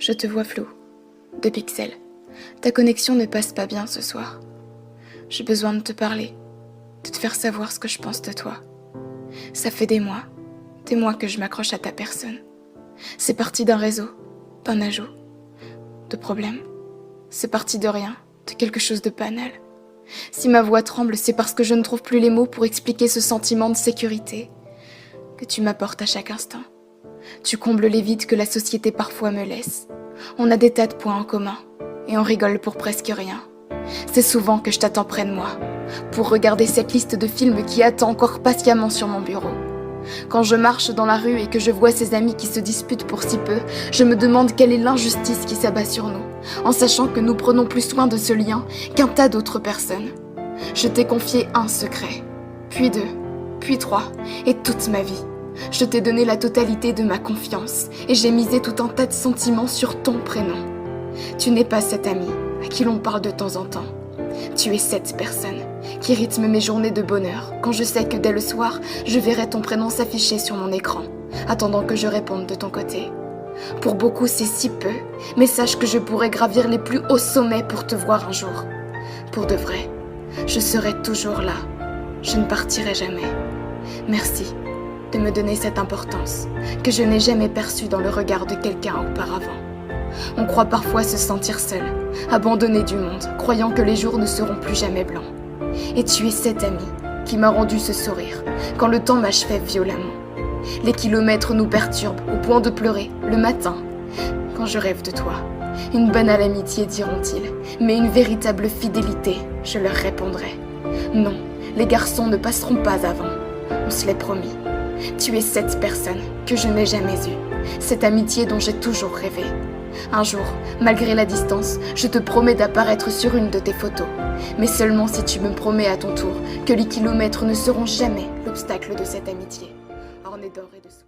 Je te vois flou, de pixels. Ta connexion ne passe pas bien ce soir. J'ai besoin de te parler, de te faire savoir ce que je pense de toi. Ça fait des mois que je m'accroche à ta personne. C'est parti d'un réseau, d'un ajout, de problèmes. C'est parti de rien, de quelque chose de banal. Si ma voix tremble, c'est parce que je ne trouve plus les mots pour expliquer ce sentiment de sécurité que tu m'apportes à chaque instant. Tu combles les vides que la société parfois me laisse. On a des tas de points en commun et on rigole pour presque rien. C'est souvent que je t'attends près de moi pour regarder cette liste de films qui attend encore patiemment sur mon bureau. Quand je marche dans la rue et que je vois ces amis qui se disputent pour si peu, je me demande quelle est l'injustice qui s'abat sur nous, en sachant que nous prenons plus soin de ce lien qu'un tas d'autres personnes. Je t'ai confié un secret, puis deux, puis trois, et toute ma vie. Je t'ai donné la totalité de ma confiance, et j'ai misé tout un tas de sentiments sur ton prénom. Tu n'es pas cette amie à qui l'on parle de temps en temps. Tu es cette personne qui rythme mes journées de bonheur quand je sais que dès le soir, je verrai ton prénom s'afficher sur mon écran, attendant que je réponde de ton côté. Pour beaucoup, c'est si peu, mais sache que je pourrais gravir les plus hauts sommets pour te voir un jour. Pour de vrai, je serai toujours là. Je ne partirai jamais. Merci de me donner cette importance que je n'ai jamais perçue dans le regard de quelqu'un auparavant. On croit parfois se sentir seul, abandonné du monde, croyant que les jours ne seront plus jamais blancs. Et tu es cette amie qui m'a rendu ce sourire quand le temps m'achevait violemment. Les kilomètres nous perturbent au point de pleurer le matin quand je rêve de toi. Une banale amitié, diront-ils, mais une véritable fidélité, je leur répondrai. Non, les garçons ne passeront pas avant, on se l'est promis. Tu es cette personne que je n'ai jamais eue, cette amitié dont j'ai toujours rêvé. Un jour, malgré la distance, je te promets d'apparaître sur une de tes photos. Mais seulement si tu me promets à ton tour que les kilomètres ne seront jamais l'obstacle de cette amitié, ornée d'or et de soie.